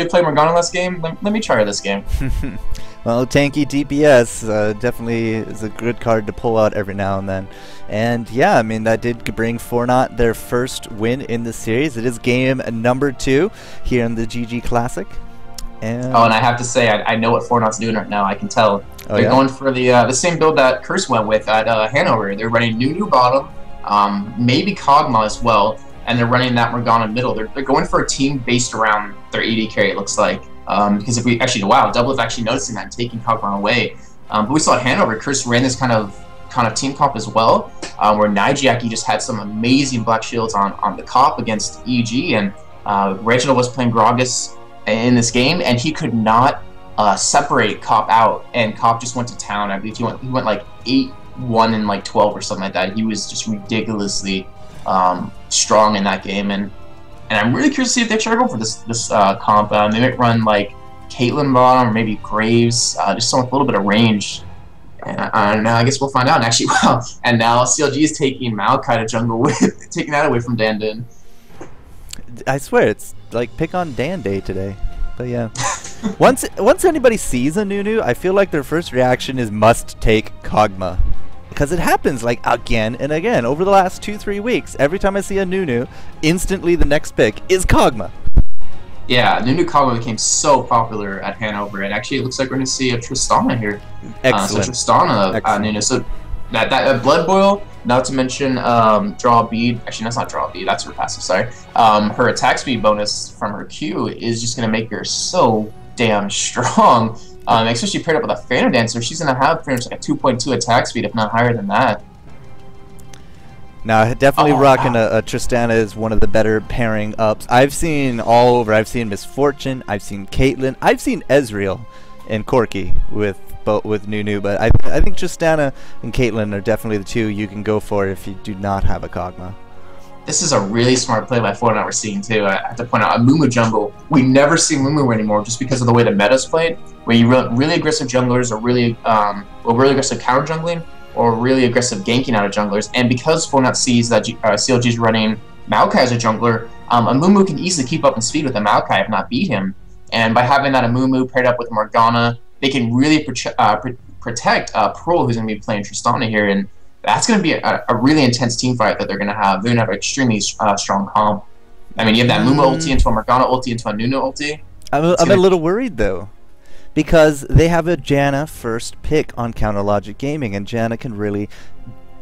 they played Morgana last game. Let me try this game. Well, tanky DPS definitely is a good card to pull out every now and then. And yeah, I mean, that did bring Fortnite their first win in the series. It is game number 2 here in the ggClassic. And I have to say, I know what Fortnite's doing right now. I can tell. Oh, They're going for the same build that Curse went with at Hanover. They're running Nunu bottom, maybe Kog'Maw as well, and they're running that Morgana middle. They're going for a team based around their AD carry, it looks like. Because if we actually, wow, Double actually noticing that and taking Kog'Maw away. But we saw at Hanover, Curse ran this kind of team comp as well, where Nijaki just had some amazing black shields on the comp against EG, and Reginald was playing Gragas in this game, and he could not separate Cop out, and Cop just went to town. I believe he went like 8-1 and like 12 or something like that. He was just ridiculously strong in that game, and I'm really curious to see if they try to go for this comp. They might run like Caitlyn bottom or maybe Graves, just with a little bit of range. And I don't know. I guess we'll find out. And actually, wow! And now CLG is taking Maokai to jungle with, taking that away from Dandin. I swear, it's like pick on Dan Day today. But yeah, once anybody sees a Nunu, I feel like their first reaction is must take Kog'Maw. Because it happens like again and again over the last 2-3 weeks. Every time I see a Nunu, instantly the next pick is Kog'Maw. Yeah, Nunu Kog'Maw became so popular at Hanover, and actually it looks like we're going to see a Tristana here. Excellent. So Tristana, Nunu. So that Blood Boil, not to mention Draw Bead. Actually, that's not Draw Bead. That's her passive. Sorry. Her attack speed bonus from her Q is just going to make her so damn strong. Especially paired up with a Phantom Dancer, she's going to have pretty much like a 2.2 attack speed, if not higher than that. Now, definitely rocking a Tristana is one of the better pairing ups. I've seen all over. I've seen Miss Fortune. I've seen Caitlyn. I've seen Ezreal and Corki with Nunu. But I think Tristana and Caitlyn are definitely the two you can go for if you do not have a Kog'Maw. This is a really smart play by Fortnite we're seeing too. I have to point out a Mumu jungle. We never see Mumu anymore just because of the way the meta's played, where you run really aggressive junglers or really aggressive counter jungling, or really aggressive ganking out of junglers. And because Fortnite sees that CLG is running Maokai as a jungler, a Mumu can easily keep up in speed with a Maokai if not beat him. And by having that a Mumu paired up with Morgana, they can really protect Pearl, who's going to be playing Tristana here. And that's going to be a really intense team fight that they're going to have. They're going to have an extremely strong comp. I mean, you have that Mumu ulti into a Morgana ulti into a Nunu ulti. I'm a little worried, though, because they have a Janna first pick on Counter Logic Gaming, and Janna can really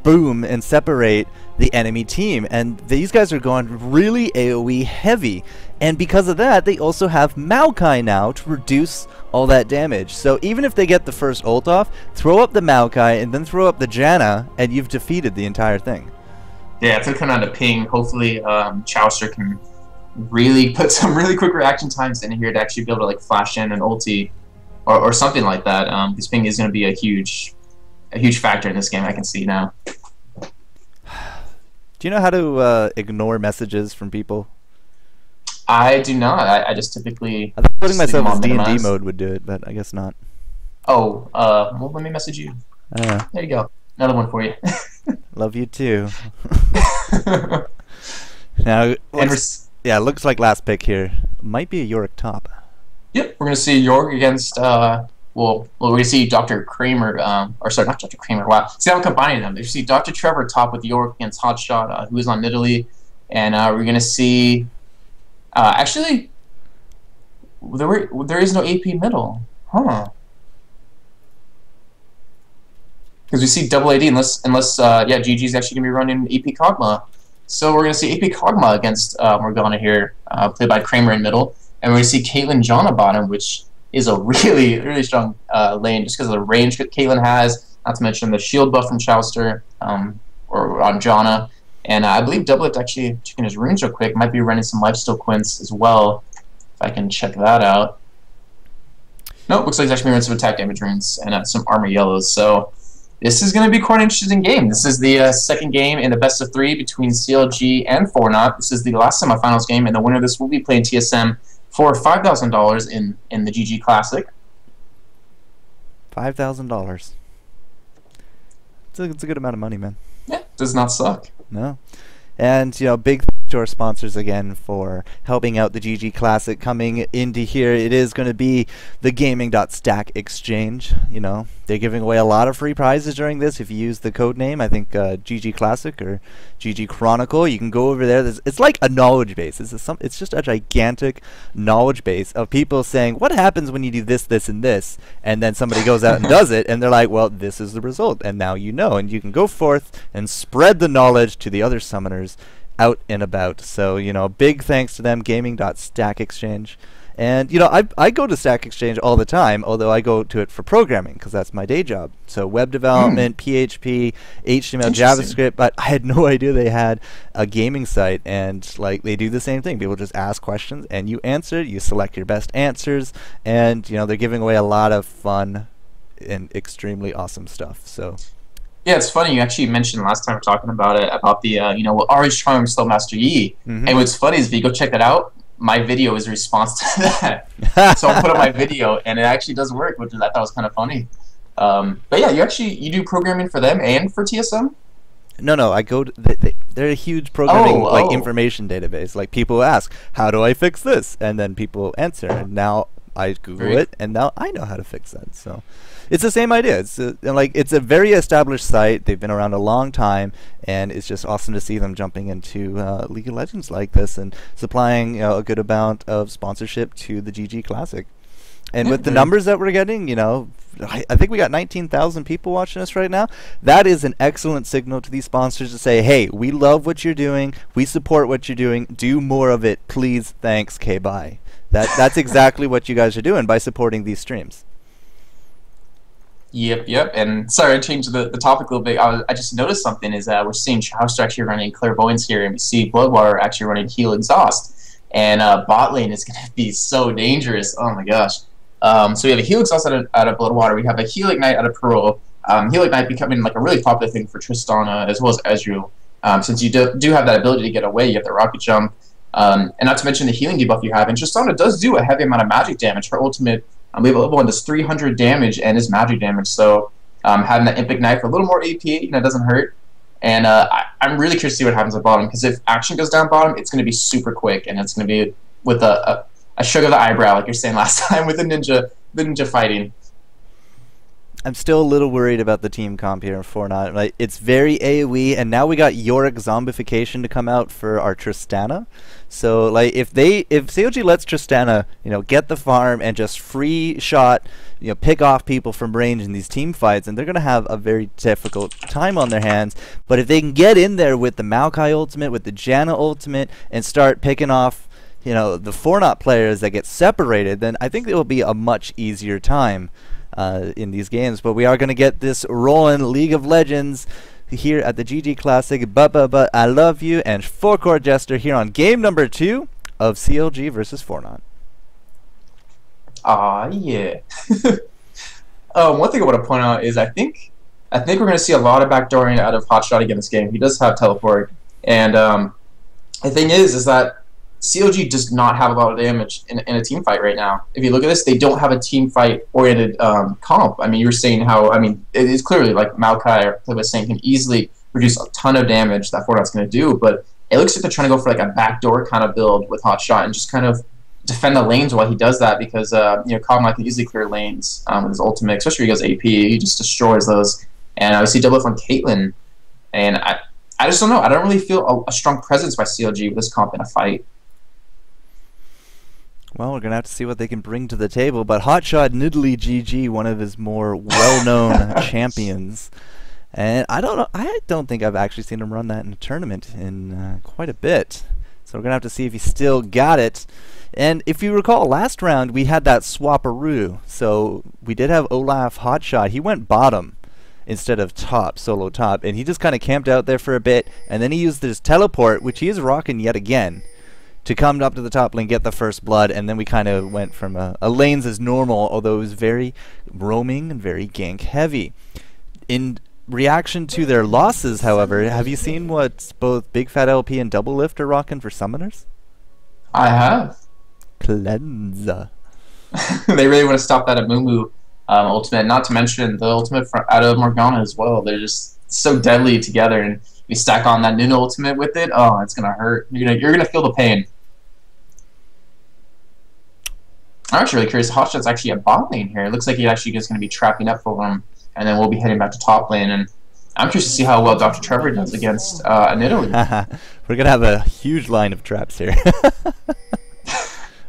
boom and separate the enemy team. And these guys are going really AoE heavy. And because of that, they also have Maokai now to reduce all that damage. So even if they get the first ult off, throw up the Maokai and then throw up the Janna, and you've defeated the entire thing. Yeah, it's going to come down to ping. Hopefully, Chaucer can really put some really quick reaction times in here to actually be able to like flash in an ulti or something like that. Because ping is going to be a huge factor in this game. I can see now. Do you know how to ignore messages from people? I do not. I just typically. I thought putting myself as D&D mode would do it, but I guess not. Oh, well, let me message you. There you go. Another one for you. Love you too. Now, yeah, looks like last pick here might be a Yorick top. Yep, we're gonna see Yorick against we're gonna see Dr. Kramer, or sorry, not Dr. Kramer. Wow, see how I'm combining them. You see Dr. Trevor top with Yorick against Hotshot, who is on Italy, and we're gonna see. Actually, there is no AP middle, huh? Because we see double AD unless yeah, GG's actually gonna be running AP Kog'Maw. So we're gonna see AP Kog'Maw against Morgana here, played by Kramer in middle, and we're gonna see Caitlyn Jana bottom, which is a really strong lane just because of the range that Caitlyn has. Not to mention the shield buff from Chauster, or on Jana. And I believe Doublet actually checking his runes real quick might be running some lifesteal quints as well. If I can check that out. Nope, looks like he's actually running some attack damage runes and some armor yellows. So this is going to be quite an interesting game. This is the second game in the best of 3 between CLG and Fortnite. This is the last semifinals game, and the winner of this will be playing TSM for $5,000 in the ggClassic. $5,000. It's a good amount of money, man. Yeah, does not suck. No. And, you know, big to our sponsors again for helping out the ggClassic coming into here. It is going to be the gaming.stack exchange. You know, they're giving away a lot of free prizes during this. If you use the code name, I think ggClassic or ggChronicle, you can go over there. It's like a knowledge base. It's just a gigantic knowledge base of people saying, what happens when you do this, this, and this? And then somebody goes out and does it, and they're like, well, this is the result. And now you know. And you can go forth and spread the knowledge to the other summoners out and about. So, you know, big thanks to them, gaming.stack exchange. And, you know, I go to Stack Exchange all the time, although I go to it for programming because that's my day job. So web development, PHP, HTML, JavaScript, but I had no idea they had a gaming site. And, like, they do the same thing. People just ask questions and you answer, you select your best answers, and, you know, they're giving away a lot of fun and extremely awesome stuff. So yeah, it's funny. You actually mentioned last time we were talking about it, about the, you know, Orange Charm Slow Master Yi. And what's funny is if you go check that out, my video is a response to that. So I'll put up my video, and it actually does work, which I thought was kind of funny. But yeah, you do programming for them and for TSM? No, I go to, they're a huge programming information database. Like, people ask, how do I fix this? And then people answer, and now I Google it, and now I know how to fix that. So it's the same idea. It's it's a very established site. They've been around a long time, and it's just awesome to see them jumping into League of Legends like this and supplying, you know, a good amount of sponsorship to the ggClassic. And with the numbers that we're getting, you know, I think we got 19,000 people watching us right now. That is an excellent signal to these sponsors to say, hey, we love what you're doing. We support what you're doing. Do more of it, please. Thanks. Okay, bye. That's exactly what you guys are doing by supporting these streams. Yep. And sorry, I changed the topic a little bit. I just noticed something is we're seeing Chowster actually running Clairvoyance here, and we see Bloodwater actually running Heal Exhaust. And bot lane is going to be so dangerous. Oh my gosh. So we have a Heal Exhaust out of Bloodwater. We have a Heal Ignite out of Pearl. Heal Ignite becoming like a really popular thing for Tristana as well as Ezreal. Since you do have that ability to get away, you have the Rocket Jump. And not to mention the healing debuff you have. And Tristana does do a heavy amount of magic damage. Her ultimate, I believe, level 1 does 300 damage and is magic damage. So having that Imp Ignite for a little more AP, you know, doesn't hurt. And I'm really curious to see what happens at bottom, because if action goes down bottom, it's going to be super quick, and it's going to be with a shrug of the eyebrow, like you're saying last time with the ninja fighting. I'm still a little worried about the team comp here in Fortnite. Like, it's very AoE, and now we got Yorick zombification to come out for our Tristana. So, like, if CLG lets Tristana, you know, get the farm and just free shot, you know, pick off people from range in these team fights, and they're gonna have a very difficult time on their hands. But if they can get in there with the Maokai ultimate, with the Janna ultimate, and start picking off, you know, the Fortnite players that get separated, then I think it will be a much easier time in these games. But we are going to get this rolling League of Legends here at the ggClassic. But I love you, and Four Court Jester here on game number 2 of CLG versus Fortnite. Yeah. One thing I want to point out is I think we're going to see a lot of backdooring out of Hotshot again this game. He does have teleport, and the thing is that CLG does not have a lot of damage in a team fight right now. If you look at this, they don't have a team fight oriented comp. I mean, you were saying how, I mean, it is clearly like Maokai was saying can easily reduce a ton of damage that Fortnite's going to do, but it looks like they're trying to go for like a backdoor kind of build with Hotshot and just kind of defend the lanes while he does that, because you know, Kog'Maw can easily clear lanes with his ultimate, especially when he goes AP. He just destroys those. And I see double from Caitlyn, and I just don't know. I don't really feel a strong presence by CLG with this comp in a fight. Well, we're going to have to see what they can bring to the table. But Hotshot Nidalee GG, one of his more well-known champions. And I don't think I've actually seen him run that in a tournament in quite a bit. So we're going to have to see if he still got it. And if you recall, last round we had that swapperoo. So we did have Olaf Hotshot. He went bottom instead of top, solo top. And he just kind of camped out there for a bit. And then he used his teleport, which he is rocking yet again, to come up to the top lane, get the first blood, and then we kind of went from a lanes as normal, although it was very roaming and very gank heavy. In reaction to their losses, however, have you seen what both Big Fat LP and Double Lift are rocking for summoners? I have. Cleanse. They really want to stop that Amumu ultimate, not to mention the ultimate out of Morgana as well. They're just so deadly together, and We stack on that Nunu ultimate with it. Oh, it's gonna hurt. You're gonna feel the pain. I'm actually really curious. Hotshot's actually a bot lane here. It looks like he actually is going to be trapping up for him, and then we'll be heading back to top lane. And I'm curious to see how well Dr. Trevor does against Italy. We're going to have a huge line of traps here.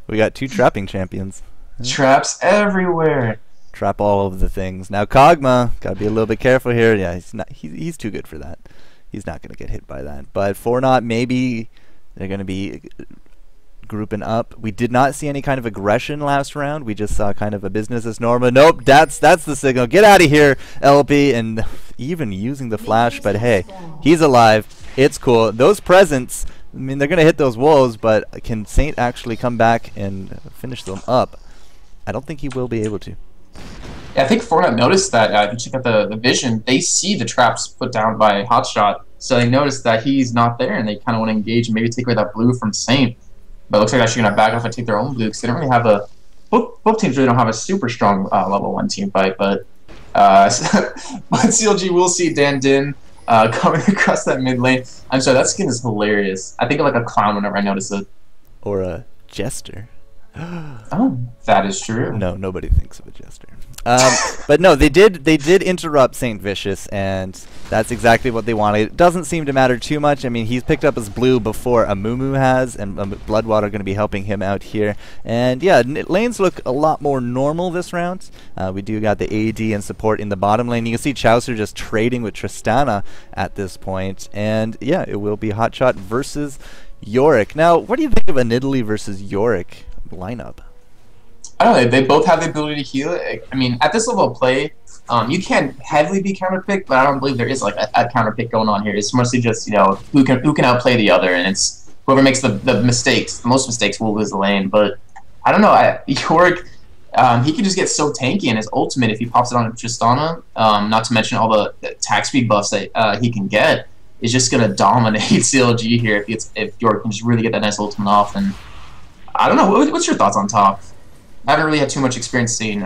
We got 2 trapping champions. Traps everywhere. Trap all of the things. Now Kog'Maw, got to be a little bit careful here. Yeah, he's too good for that. He's not going to get hit by that. But Fortnite, maybe they're going to be grouping up. We did not see any kind of aggression last round. We just saw kind of a business as normal. Nope, that's the signal. Get out of here, LP, and even using the flash, but hey, he's alive. It's cool. Those presents, I mean, they're going to hit those wolves, but can Saint actually come back and finish them up? I don't think he will be able to. Yeah, I think Fortnite noticed that. If you check out the vision, they see the traps put down by Hotshot, so they noticed that he's not there, and they kind of want to engage and maybe take away that blue from Saint. But it looks like they're actually going to back off and take their own blue because they don't really have a... Both teams really don't have a super strong level 1 team fight, but CLG will see Dan Din coming across that mid lane. I'm sorry, that skin is hilarious. I think of like a clown whenever I notice it. Or a jester. Oh, that is true. No, nobody thinks of a jester. But no, they did interrupt Saint Vicious, and that's exactly what they wanted. It doesn't seem to matter too much. I mean, he's picked up his blue before Amumu has, and Bloodwater going to be helping him out here. And yeah, lanes look a lot more normal this round. We do got the AD and support in the bottom lane. You can see Chaucer just trading with Tristana at this point. And yeah, it will be Hotshot versus Yorick. Now, what do you think of an Italy versus Yorick lineup? I don't know. They both have the ability to heal. I mean, at this level of play, you can heavily be counterpicked, but I don't believe there is like a counterpick going on here. It's mostly just who can outplay the other, and it's whoever makes the most mistakes will lose the lane. But I don't know. Yorick, he can just get so tanky in his ultimate if he pops it on Tristana. Not to mention all the attack speed buffs that he can get. Is just gonna dominate CLG here if Yorick can just really get that nice ultimate off. And I don't know. What's your thoughts on top? I haven't really had too much experience seeing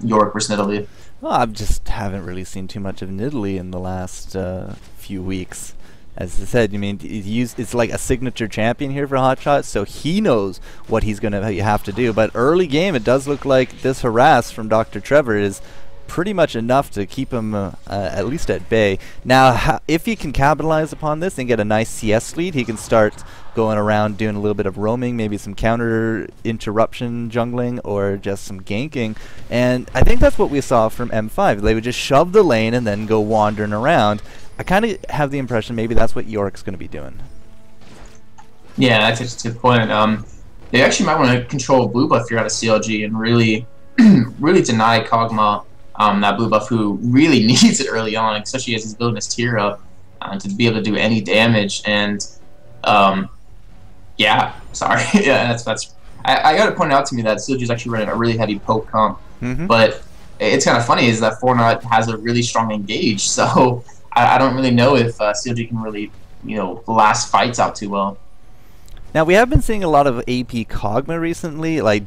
Yorick versus Italy. Well, I just haven't really seen too much of Italy in the last few weeks. As I said, I mean, it's like a signature champion here for Hotshot, so he knows what he's going to have to do. But early game, it does look like this harass from Dr. Trevor is pretty much enough to keep him at least at bay. Now, if he can capitalize upon this and get a nice CS lead, he can start going around doing a little bit of roaming, maybe some counter interruption jungling or just some ganking. And I think that's what we saw from M5. They would just shove the lane and then go wandering around. I kind of have the impression maybe that's what Yorick's going to be doing. Yeah, that's a good point. They actually might want to control blue buff here out of CLG and really, really deny Kog'Maw that blue buff, who really needs it early on, especially as he's building his tier up to be able to do any damage. And yeah, sorry, yeah, that's. I got to point out to me that CLG is actually running a really heavy poke comp, but it's kind of funny is that Fortnite has a really strong engage, so I don't really know if CLG can really last fights out too well. Now, we have been seeing a lot of AP Kog'Maw recently, like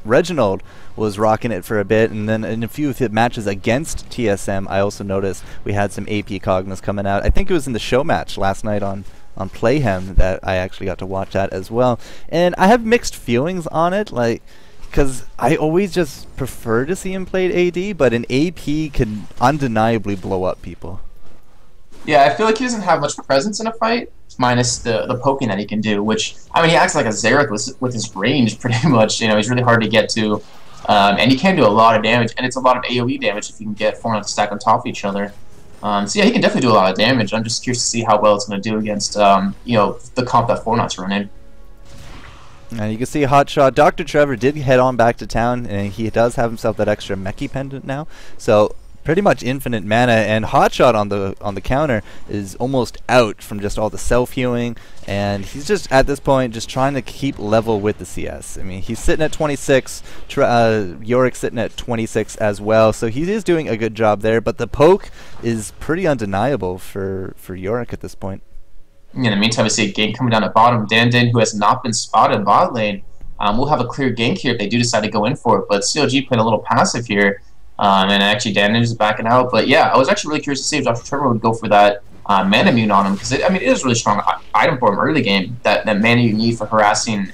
Reginald was rocking it for a bit, and then in a few of his matches against TSM, I also noticed we had some AP Kog'Maws coming out. I think it was in the show match last night on Playhem that I actually got to watch that as well. And I have mixed feelings on it, like, because I always just prefer to see him play AD, but an AP can undeniably blow up people. Yeah, I feel like he doesn't have much presence in a fight, minus the poking that he can do, which, I mean, he acts like a Xerath with his range, pretty much. He's really hard to get to, and he can do a lot of damage, and it's a lot of AoE damage if you can get Fortnite to stack on top of each other. So yeah, he can definitely do a lot of damage. I'm just curious to see how well it's going to do against, the comp that Fortnite's running. And you can see Hotshot. Dr. Trevor did head on back to town, and he does have himself that extra Meki pendant now. So pretty much infinite mana, and Hotshot on the counter is almost out from just all the self-healing, and he's just at this point just trying to keep level with the CS. I mean, he's sitting at 26, Yorick's sitting at 26 as well, so he is doing a good job there, but the poke is pretty undeniable for Yorick at this point. In the meantime, we see a gank coming down at bottom. Dan Din, who has not been spotted in bot lane, will have a clear gank here if they do decide to go in for it, but CLG playing a little passive here. And actually Dan Din is backing out. But yeah, I was actually really curious to see if Dr. Trevor would go for that Mana Immune on him, because I mean, it is a really strong item for him early game. That mana you need for harassing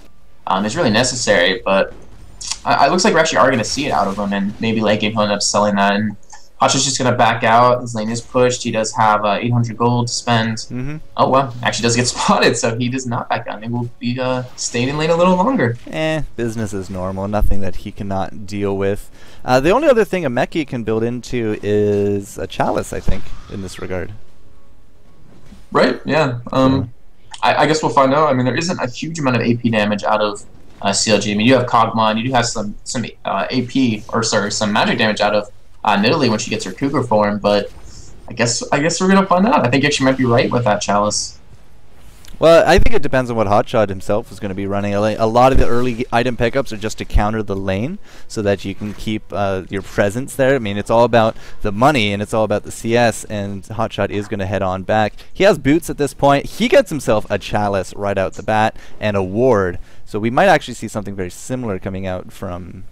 is really necessary, but it looks like we actually are going to see it out of him, and maybe late game he'll end up selling that. And Hotshot's just going to back out. His lane is pushed. He does have 800 gold to spend. Oh, well, actually does get spotted, so he does not back out. Maybe we'll be staying in lane a little longer. Business as normal. Nothing that he cannot deal with. The only other thing a Meki can build into is a Chalice, I think, in this regard. Right, yeah. I guess we'll find out. I mean, there isn't a huge amount of AP damage out of CLG. I mean, you have Kog'Maw, and you do have some AP, or sorry, some magic damage out of Nidalee when she gets her Cougar form, but I guess we're gonna find out. I think actually might be right with that Chalice. Well, I think it depends on what Hotshot himself is going to be running. A lot of the early item pickups are just to counter the lane so that you can keep your presence there. I mean, it's all about the money and it's all about the CS, and Hotshot is going to head on back. He has boots at this point. He gets himself a Chalice right out the bat and a ward. So we might actually see something very similar coming out from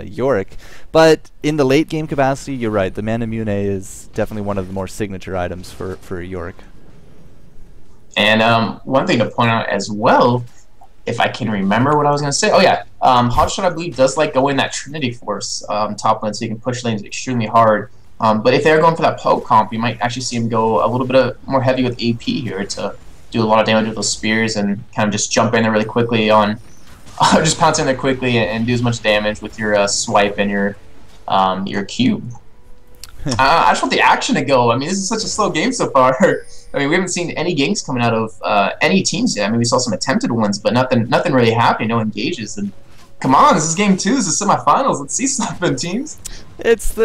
Yorick. But in the late game capacity, you're right. The Mana Immune is definitely one of the more signature items for Yorick. And one thing to point out as well, if I can remember what I was going to say. Oh, yeah. Hotshot, I believe, does like go in that Trinity Force top lane, so you can push lanes extremely hard. But if they're going for that poke comp, you might actually see him go a little bit more heavy with AP here to do a lot of damage with those spears and kind of just jump in there really quickly on... just pounce in there quickly and do as much damage with your swipe and your cube. I just want the action to go. I mean, this is such a slow game so far. I mean, we haven't seen any ganks coming out of any teams yet. I mean, we saw some attempted ones, but nothing really happening. No engages. And come on, this is game 2. This is semifinals. Let's see something, teams. It's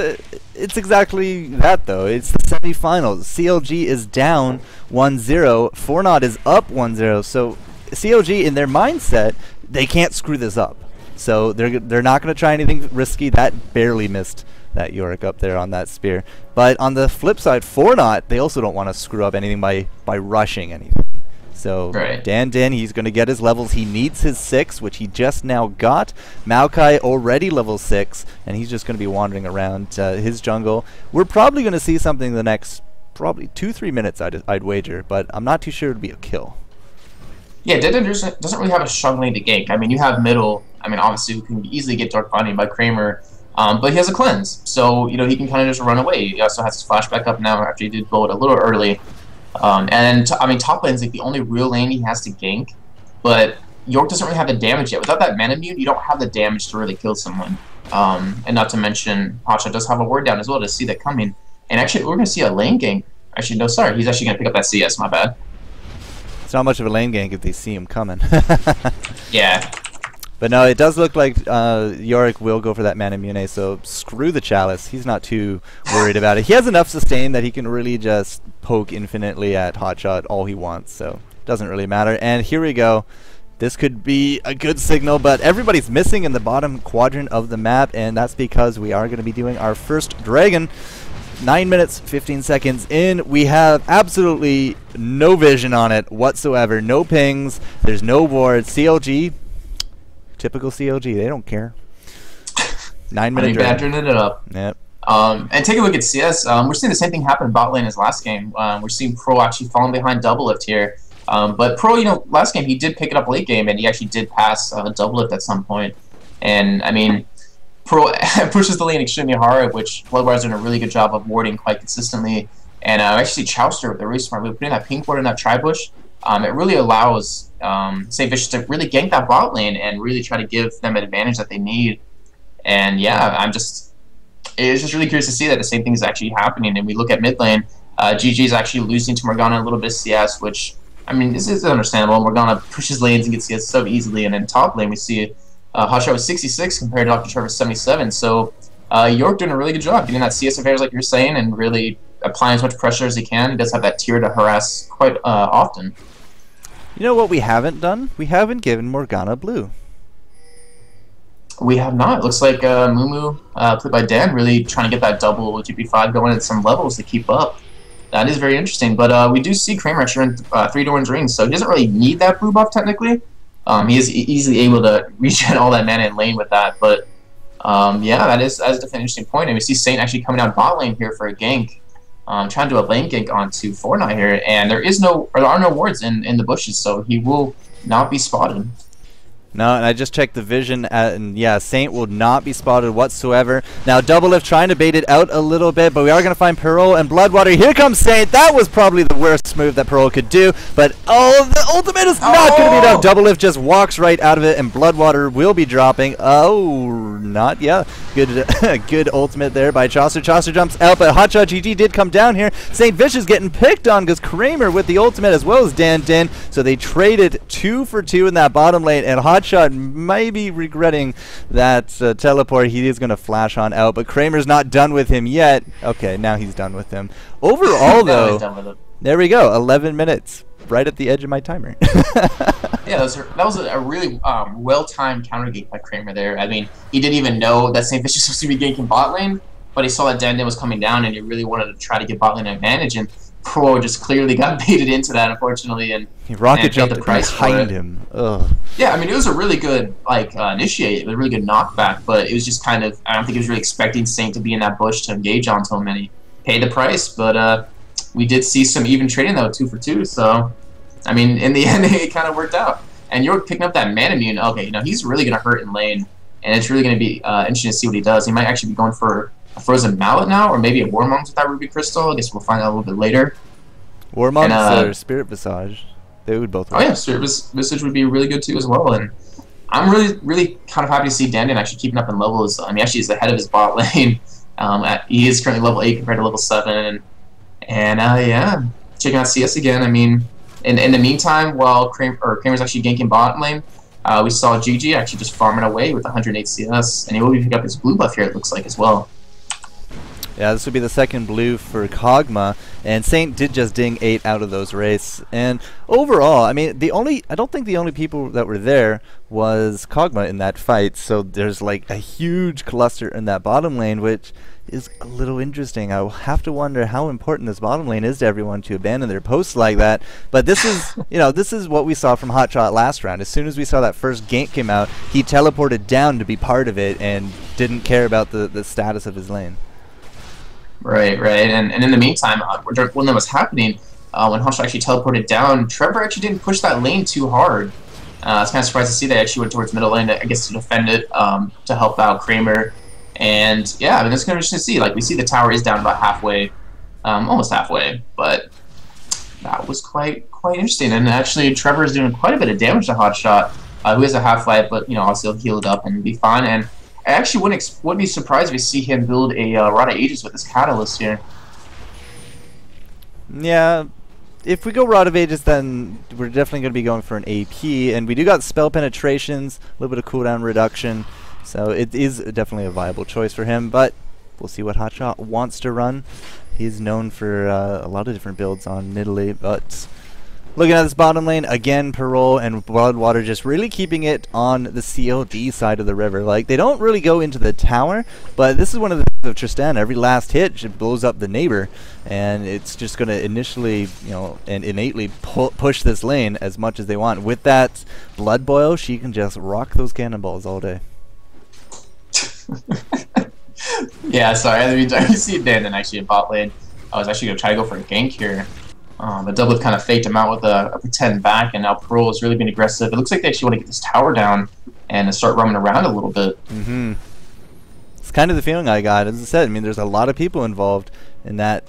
exactly that though. It's the semifinals. CLG is down 1-0. Fornot is up 1-0. So CLG, in their mindset, they can't screw this up. So they're not going to try anything risky. That barely missed that Yorick up there on that spear. But on the flip side, Fornot, they also don't want to screw up anything by rushing anything. So right. Dan, he's going to get his levels. He needs his 6, which he just now got. Maokai already level 6, and he's just going to be wandering around his jungle. We're probably going to see something in the next probably 2-3 minutes, I'd wager, but I'm not too sure it'd be a kill. Yeah, Dead doesn't really have a strong lane to gank. I mean, you have middle. I mean, obviously, who can easily get Dark Binding by Kramer. But he has a cleanse, so you know he can kind of just run away. He also has his flashback up now after he did blow it a little early. I mean, top lane's like the only real lane he has to gank, but York doesn't really have the damage yet. Without that Mana Immune, you don't have the damage to really kill someone. And not to mention, Hotshot does have a ward down as well to see that coming. And actually, we're going to see a lane gank. Actually, no, sorry, he's actually going to pick up that CS. My bad. It's not much of a lane gank if they see him coming. Yeah. But no, it does look like Yorick will go for that Mana Immune, so screw the Chalice. He's not too worried about it. He has enough sustain that he can really just poke infinitely at Hotshot all he wants, so it doesn't really matter. And here we go. This could be a good signal, but everybody's missing in the bottom quadrant of the map, and that's because we are going to be doing our first Dragon. 9 minutes, 15 seconds in. We have absolutely no vision on it whatsoever. No pings. There's no wards. CLG... Typical CLG, they don't care. 9 minutes. Badgering it up. Yep. And take a look at CS. We're seeing the same thing happen in bot lane as last game. We're seeing Pro actually falling behind double lift here. But Pro, you know, last game he did pick it up late game, and he actually did pass double lift at some point. And I mean, Pro pushes the lane extremely hard, which Bloodwire's doing a really good job of warding quite consistently. And actually, Chowster with a really smart move, putting that pink ward in that tri-bush. It really allows St. Vicious to really gank that bot lane and really try to give them an advantage that they need. And yeah, it's just really curious to see that the same thing is actually happening. And we look at mid lane, GG is actually losing to Morgana a little bit of CS, which, I mean, this is understandable. Morgana pushes lanes and gets CS so easily. And in top lane, we see Hotshot with 66 compared to Dr. Trevor 77. So York doing a really good job getting that CS affairs like you're saying and really applying as much pressure as he can. He does have that tier to harass quite often. You know what we haven't done? We haven't given Morgana blue. We have not. It looks like Mumu, played by Dan, really trying to get that double GP5 going at some levels to keep up. That is very interesting. But we do see Kramer actually in 3 Doran's rings, so he doesn't really need that blue buff technically. He is easily able to regen all that mana in lane with that. But yeah, that is definitely an interesting point. And we see Saint actually coming out bot lane here for a gank. trying to do a lane gank onto Fortnite here, and there are no wards in the bushes, so he will not be spotted. No, and I just checked the vision, and yeah, Saint will not be spotted whatsoever. Now, Double Lift trying to bait it out a little bit, but we are going to find Perol and Bloodwater. Here comes Saint. That was probably the worst move that Perol could do, but oh, the ultimate is not going to be enough. Double Lift just walks right out of it, and Bloodwater will be dropping. Oh, not yet. Good, good ultimate there by Chaucer. Chaucer jumps out, but Hotshot GG did come down here. Saint Vicious getting picked on because Kramer with the ultimate as well as Dan Din, so they traded 2 for 2 in that bottom lane, and Hotshot may be regretting that teleport. He is going to flash on out, but Kramer's not done with him yet. Okay, now he's done with him. Overall, though, there we go. 11 minutes, right at the edge of my timer. Yeah, that was a really well-timed counter gank by Kramer there. I mean, he didn't even know that St. Vicious was supposed to be ganking bot lane, but he saw that Dan Din was coming down, and he really wanted to try to get bot lane advantage, and Pro just clearly got baited into that, unfortunately, and he rocket jumped the price behind him. Ugh. Yeah, I mean, it was a really good initiate, it was a really good knockback, but it was just kind of, I don't think he was really expecting Saint to be in that bush to engage onto him, and he paid the price. But we did see some even trading though, 2 for 2. So, I mean, in the end, it kind of worked out. And York picking up that mana immune. Okay, you know, he's really gonna hurt in lane, and it's really gonna be interesting to see what he does. He might actually be going for a Frozen Mallet now, or maybe a War Moms with that Ruby Crystal. I guess we'll find out a little bit later. War Moms or Spirit Visage. They would both work. Oh yeah, Spirit Visage would be really good too as well. And I'm really kind of happy to see Dan Din actually keeping up in levels. I mean, actually he's ahead of his bot lane. He is currently level 8 compared to level 7. And yeah, checking out CS again. I mean, in the meantime, while Kramer's actually ganking bot lane, we saw GG actually just farming away with 108 CS, and he will be picking up his blue buff here, it looks like, as well. Yeah, this would be the second blue for Kog'Maw, and Saint did just ding 8 out of those wraiths. And overall, I mean, I don't think the only people that were there was Kog'Maw in that fight, so there's like a huge cluster in that bottom lane, which is a little interesting. I will have to wonder how important this bottom lane is to everyone to abandon their posts like that. But this is, you know, this is what we saw from Hotshot last round. As soon as we saw that first gank came out, he teleported down to be part of it and didn't care about the status of his lane. Right. And in the meantime, when that was happening, when Hotshot actually teleported down, Trevor actually didn't push that lane too hard. I was kind of surprised to see they actually went towards middle lane, I guess, to defend it, to help out Kramer. And yeah, I mean, it's going to be interesting to see. Like, we see the tower is down about halfway, almost halfway, but that was quite interesting. And actually, Trevor is doing quite a bit of damage to Hotshot, who has a half-life, but, you know, obviously he'll heal it up and be fine. And I actually wouldn't be surprised if we see him build a Rod of Ages with this Catalyst here. Yeah, if we go Rod of Ages, then we're definitely going to be going for an AP, and we do got spell penetrations, a little bit of cooldown reduction, so it is definitely a viable choice for him, but we'll see what Hotshot wants to run. He's known for a lot of different builds on mid lane, but looking at this bottom lane, again, Perol and Bloodwater just really keeping it on the CLG side of the river. Like, they don't really go into the tower, but this is one of the things of Tristan. Every last hit just blows up the neighbor, and it's just going to initially, you know, and innately push this lane as much as they want. With that Blood Boil, she can just rock those cannonballs all day. Yeah, sorry. I mean, I see Dan Din actually in bot lane. I was actually going to try to go for a gank here. But Double kind of faked him out with a pretend back, and now Perol is really being aggressive. It looks like they actually want to get this tower down and start roaming around a little bit. It's kind of the feeling I got. As I said, I mean, there's a lot of people involved in that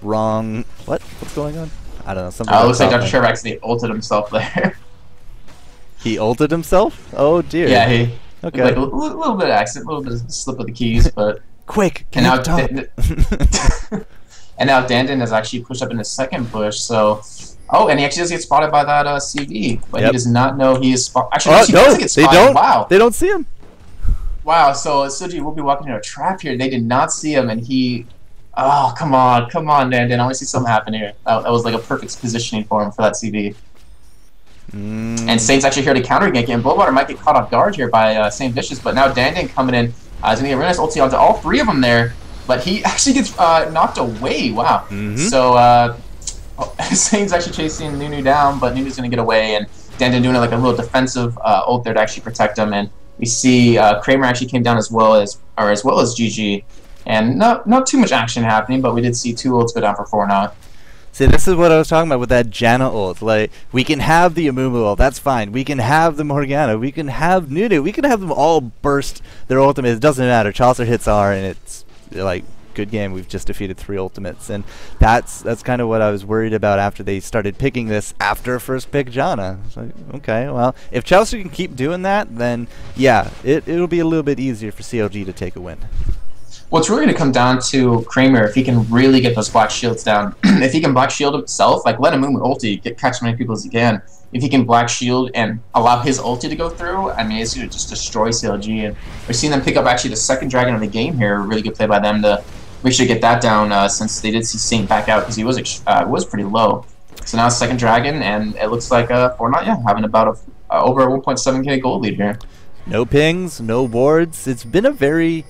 wrong... What's going on? I don't know. Something it looks like Dr. Trevor actually ulted himself there. He ulted himself? Oh, dear. Yeah, he... Okay. Like a little bit of accident, a little bit of slip of the keys, but... Quick, and now and now Dan Din has actually pushed up in his second push, so... Oh, and he actually does get spotted by that CV, but he does not know he is spotted. Actually, he doesn't get spotted. They don't. Wow. They don't see him. Wow, so Suji will be walking into a trap here. They did not see him, and he... Oh, come on, Dan Din. I want to see something happen here. That was like a perfect positioning for him for that CV. And Saint's actually here to counter gank, and Bloodwater might get caught off guard here by Saint Vicious, but now Dan Din coming in. He's going to get a really nice ulti onto all three of them there, but he actually gets knocked away. Wow. So Saint's actually chasing Nunu down, but Nunu's going to get away, and Dan Din doing like a little defensive ult there to actually protect him. And we see Kramer actually came down as well as GG, And not too much action happening, but we did see 2 ults go down for 4-0. See, this is what I was talking about with that Janna ult. Like, we can have the Amumu ult, that's fine. We can have the Morgana, we can have Nunu, we can have them all burst their ultimate. It doesn't matter. Chaucer hits R, and it's like, good game. We've just defeated 3 ultimates, and that's kind of what I was worried about after they started picking this after first pick Janna. It's like, okay, well, if Chaucer can keep doing that, then yeah, it'll be a little bit easier for CLG to take a win. Well, it's really going to come down to Kramer if he can really get those Black Shields down. If he can Black Shield himself, like let him move with ulti, catch as many people as he can. If he can Black Shield and allow his ulti to go through, I mean, it's going to just destroy CLG. And we're seeing them pick up actually the 2nd dragon of the game here. Really good play by them to make sure to get that down since they did see Saint back out because he was pretty low. So now 2nd dragon, and it looks like Fortnite, having about over a 1.7k gold lead here. No pings, no wards. It's been a very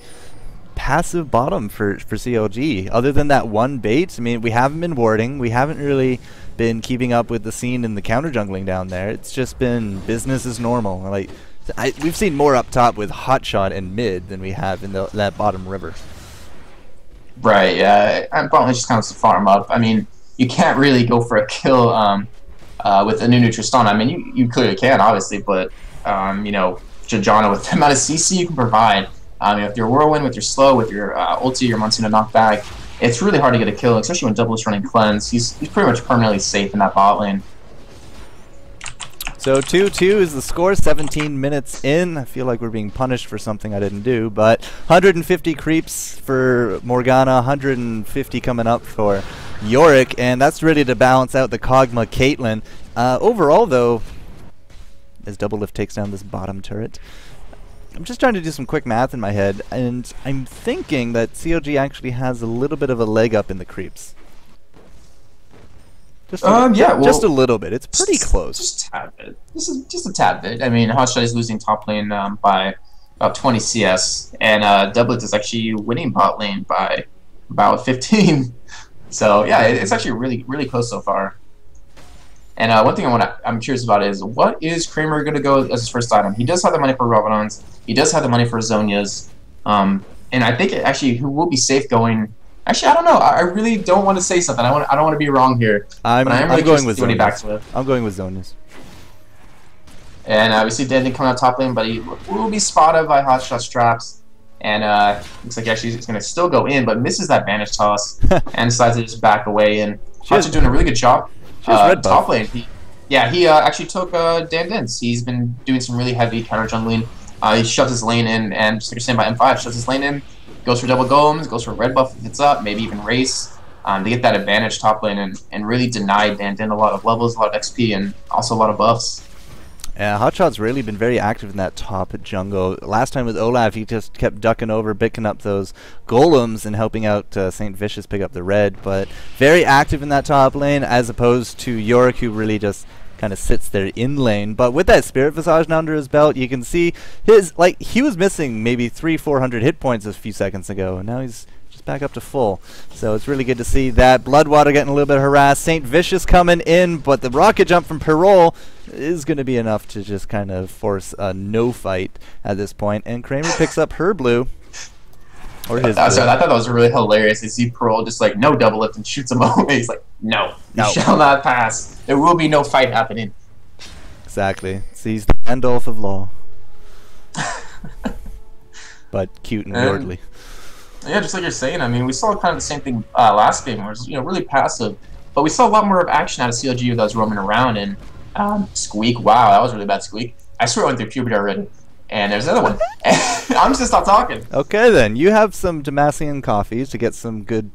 passive bottom for CLG. Other than that one bait, I mean, we haven't been warding. We haven't really been keeping up with the scene in the counter jungling down there. It's just been business as normal. Like, we've seen more up top with Hotshot and mid than we have in that bottom river. Right, yeah. And probably just kind of farm up. I mean, you can't really go for a kill with a Nunu Tristana. I mean, you clearly can, obviously, but, you know, Janna, with the amount of CC you can provide, if you're Whirlwind, with your Slow, with your ulti, your Monsoon knockback, it's really hard to get a kill, especially when Double is running Cleanse. He's pretty much permanently safe in that bot lane. So 2-2 is the score, 17 minutes in. I feel like we're being punished for something I didn't do, but 150 creeps for Morgana, 150 coming up for Yorick, and that's ready to balance out the Kog'Maw Caitlyn. Overall, though, as Doublelift takes down this bottom turret, I'm just trying to do some quick math in my head, and I'm thinking that CLG actually has a little bit of a leg up in the creeps. Just a little bit. It's pretty close. Just a tad bit. This is just a tad bit. I mean, Hotshot is losing top lane by about 20 CS, and Doublet is actually winning bot lane by about 15. So yeah, it's actually really close so far. And one thing I'm curious about is, what is Kramer going to go as his first item? He does have the money for Rabadons. He does have the money for Zonias. And I think actually who will be safe going. Actually, I don't know. I really don't want to say something. I don't want to be wrong here. I'm really going with Zonias. I'm going with Zonias. And we see Dandy coming out top lane, but he will be spotted by Hotshot's traps. And looks like actually he's going to still go in, but misses that Vanish toss and decides to just back away. And Hotshot doing a really good job. Top lane. He actually took Dan Dins. He's been doing some really heavy counter jungling. He shoves his lane in, and just like you're saying by M5, shoves his lane in, goes for double golems, goes for red buff if it's up, maybe even race, to get that advantage top lane and really deny Dan Din a lot of levels, a lot of XP, and also a lot of buffs. Yeah, Hotshot's really been very active in that top jungle. Last time with Olaf, he just kept ducking over, picking up those golems and helping out St. Vicious pick up the red, but very active in that top lane, as opposed to Yorick, who really just kind of sits there in lane. But with that Spirit Visage now under his belt, you can see he was missing maybe 300-400 hit points a few seconds ago, and now he's just back up to full. So it's really good to see that. Bloodwater getting a little bit harassed. St. Vicious coming in, but the rocket jump from Perol is going to be enough to just kind of force a no fight at this point. And Kramer picks up her blue. Or his blue. Sorry, I thought that was really hilarious. You see Perol just like, no double lift, and shoots him away. He's like, no, you shall not pass. There will be no fight happening. Exactly. He's the Gandalf of law. But cute and lordly. Yeah, just like you're saying, I mean, we saw kind of the same thing last game, where it was, really passive, but we saw a lot more of action out of CLG that was roaming around, and Squeak, wow, that was really bad, Squeak. I swear I went through puberty already. And there's another one. I'm just not talking. Okay, then. You have some Damassian coffees to get some good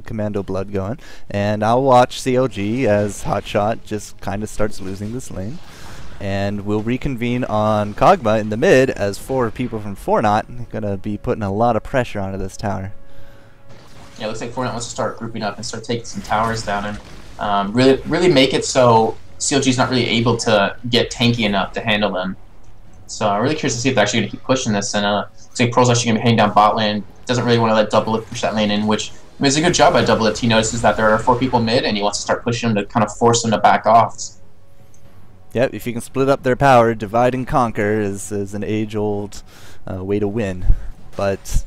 commando blood going, and I'll watch CLG as Hotshot just kind of starts losing this lane. And we'll reconvene on Kog'Maw in the mid as 4 people from Fortnite are going to be putting a lot of pressure onto this tower. Yeah, it looks like Fortnite wants to start grouping up and start taking some towers down and really make it so CLG's not really able to get tanky enough to handle them. So I'm really curious to see if they're actually going to keep pushing this. And looks like Pearl's actually going to be heading down bot lane. Doesn't really want to let Doublelift push that lane in, which is a good job by Doublelift. He notices that there are 4 people mid, and he wants to start pushing them to kind of force them to back off. Yep, if you can split up their power, divide and conquer is an age-old way to win. but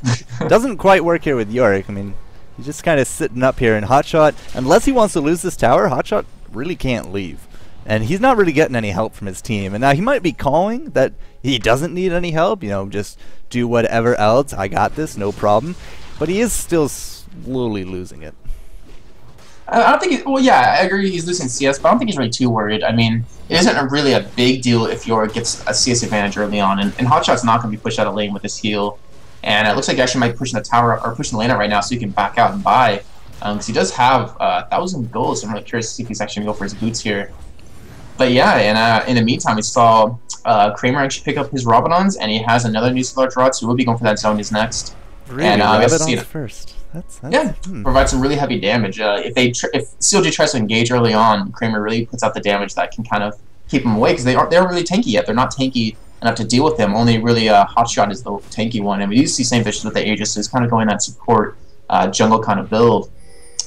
doesn't quite work here with Yorick. I mean, he's just kind of sitting up here, and Hotshot, unless he wants to lose this tower, Hotshot really can't leave. And he's not really getting any help from his team. And now he might be calling that he doesn't need any help, you know, just do whatever else, I got this, no problem. But he is still slowly losing it. I don't think well, yeah, I agree he's losing CS, but I don't think he's really too worried. I mean, it isn't really a big deal if Yorick gets a CS advantage early on, and Hotshot's not going to be pushed out of lane with his heal. And it looks like he actually might be pushing the tower, or pushing the lane out right now so he can back out and buy. Because he does have 1,000 gold, so I'm really curious to see if he's actually going to go for his boots here. But yeah, and in the meantime, we saw Kramer actually pick up his Rabadons, and he has another new large rod, so we'll be going for that Zonias next. Really, and Rabadons first. That's yeah, provides some really heavy damage. If CLG tries to engage early on, Kramer really puts out the damage that can kind of keep him away, because they're really tanky yet. They're not tanky enough to deal with him. Only really Hotshot is the tanky one, and we do see same issues with the Aegis, so he's kind of going that support jungle kind of build.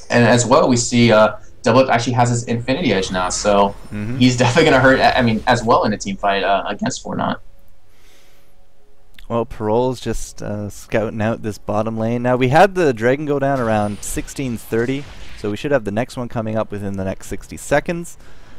And as well, we see Double actually has his Infinity Edge now, so he's definitely going to hurt, I mean, as well in a team fight against Fortnite. Well, Parol's just scouting out this bottom lane. Now, we had the Dragon go down around 16:30, so we should have the next one coming up within the next 60 seconds.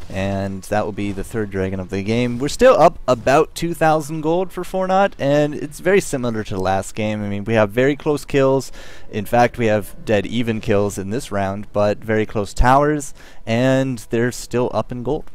And that will be the third Dragon of the game. We're still up about 2,000 gold for Fortnite, and it's very similar to the last game. I mean, we have very close kills. In fact, we have dead even kills in this round, but very close towers, and they're still up in gold.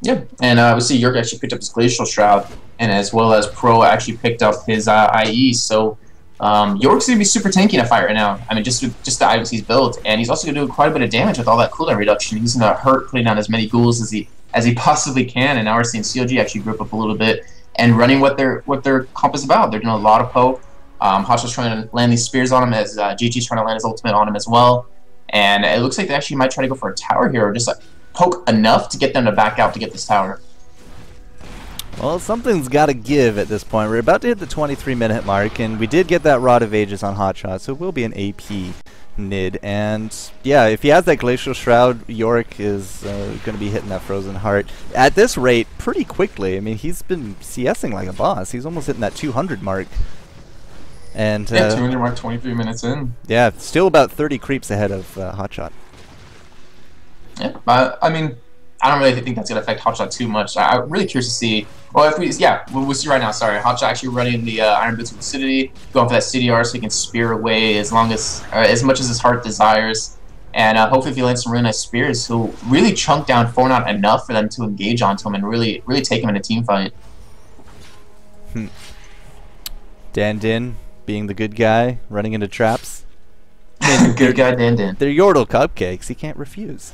Yep, and we see Yorick actually picked up his Glacial Shroud, and as well as Pro actually picked up his IE, so Yorick's going to be super tanky in a fight right now. I mean, just the items he's built, and he's also going to do quite a bit of damage with all that cooldown reduction. He's going to hurt putting down as many ghouls as he possibly can, and now we're seeing CLG actually group up a little bit and running what their comp is about. They're doing a lot of poke. Hotshot's trying to land these spears on him, as gg's trying to land his ultimate on him as well. And it looks like they actually might try to go for a tower here, or just like poke enough to get them to back out to get this tower. Well, something's got to give at this point. We're about to hit the 23-minute mark, and we did get that Rod of Ages on Hotshot, so it will be an AP nid. And yeah, if he has that Glacial Shroud, Yorick is going to be hitting that Frozen Heart at this rate pretty quickly. I mean, he's been CSing like a boss. He's almost hitting that 200 mark. And yeah, 200 mark, 23 minutes in. Yeah, still about 30 creeps ahead of Hotshot. Yeah, I mean, I don't really think that's going to affect Hotshot too much. I'm really curious to see. Well, if we'll see right now. Sorry, Hotshot actually running the Iron Boots of Lucidity, going for that CDR so he can spear away as much as his heart desires. And hopefully, if he lands some really nice spears, he'll really chunk down Fortnite enough for them to engage onto him and really take him in a team fight. Dan Din being the good guy, running into traps. Good guy, Dan Din. They're Yordle cupcakes. He can't refuse.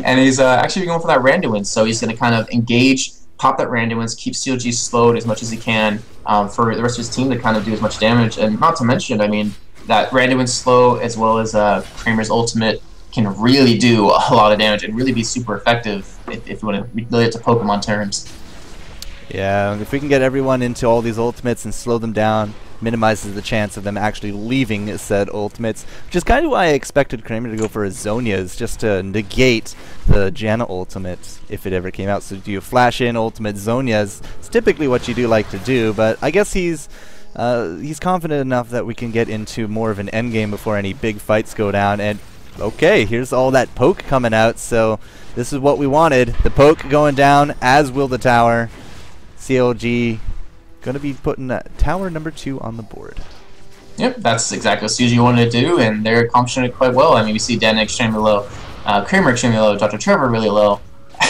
And he's actually going for that Randuin, so he's going to kind of engage, pop that Randuin, keep CLG slowed as much as he can for the rest of his team to kind of do as much damage. And not to mention, I mean, that Randuin slow as well as Kramer's ultimate can really do a lot of damage and really be super effective if you want to relate it to Pokemon terms. Yeah, if we can get everyone into all these ultimates and slow them down, minimizes the chance of them actually leaving said ultimates, which is kind of why I expected Kramer to go for his Zonias, just to negate the Janna ultimate if it ever came out. So do you flash in ultimate Zonias? It's typically what you do like to do, but I guess he's confident enough that we can get into more of an endgame before any big fights go down. And okay, here's all that poke coming out, so this is what we wanted. The poke going down, as will the tower. CLG going to be putting tower number 2 on the board. Yep, that's exactly what CLG wanted to do, and they're accomplishing it quite well. I mean, we see Dan extremely low, Kramer extremely low, Dr. Trevor really low,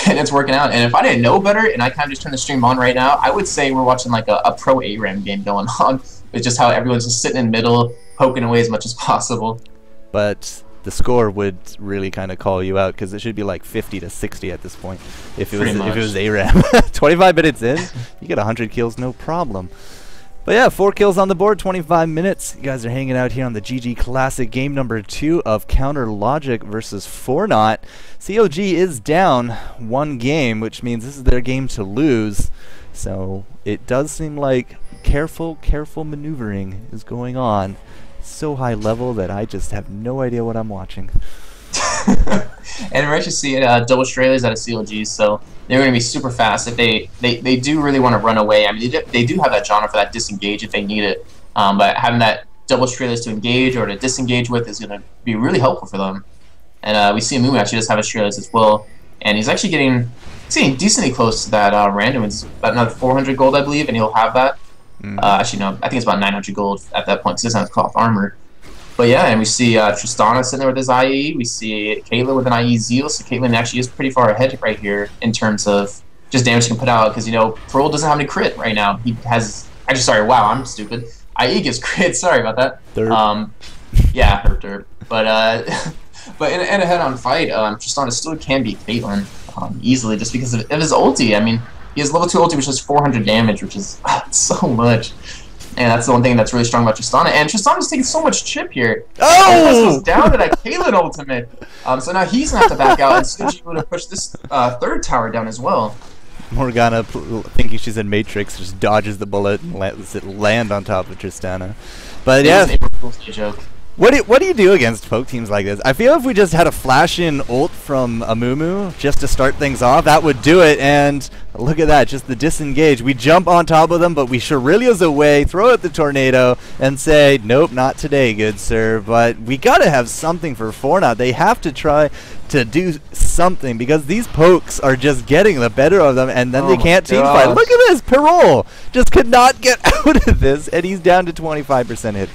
and it's working out. And if I didn't know better, and I kind of just turned the stream on right now, I would say we're watching like a pro ARAM game going on. It's just how everyone's just sitting in the middle, poking away as much as possible. But the score would really kind of call you out, because it should be like 50-60 at this point if it was ARAM. 25 minutes in, you get 100 kills, no problem. But yeah, 4 kills on the board, 25 minutes. You guys are hanging out here on the ggClassic, game number 2 of Counter Logic versus Fortnite. CLG is down 1 game, which means this is their game to lose. So it does seem like careful maneuvering is going on. So high level that I just have no idea what I'm watching. And we're actually seeing double Australias out of CLG, so they're going to be super fast if they do really want to run away. I mean, they do have that genre for that disengage if they need it, but having that double Australias to engage or to disengage with is going to be really helpful for them. And we see Mumu actually does have Australias as well, and he's actually getting decently close to that random. It's about another 400 gold, I believe, and he'll have that. Actually, no, I think it's about 900 gold at that point because he doesn't have cloth armor. But yeah, and we see Tristana sitting there with his IE. We see Caitlyn with an IE Zeal, so Caitlyn actually is pretty far ahead right here in terms of just damage he can put out, because, you know, Pearl doesn't have any crit right now. He has... Actually, sorry, wow, I'm stupid. IE gives crit, sorry about that. Yeah, derp. But, but in a head-on fight, Tristana still can beat Caitlyn easily just because of his ulti. I mean, he has level 2 ulti, which is 400 damage, which is so much. And that's the one thing that's really strong about Tristana. And Tristana's taking so much chip here. Oh! Goes down to that Caitlyn ultimate. So now he's going to have to back out, and CLG would have pushed this third tower down as well. Morgana, thinking she's in Matrix, just dodges the bullet and lets it land on top of Tristana. But yeah. What do you do against poke teams like this? I feel if we just had a flash-in ult from Amumu just to start things off, that would do it. And look at that, just the disengage. We jump on top of them, but we Shurelya's away, throw out the tornado, and say, nope, not today, good sir. But we gotta have something for Fortnite. They have to try to do something, because these pokes are just getting the better of them, and then they can't team fight. Look at this, Perol just could not get out of this, and he's down to 25% hit.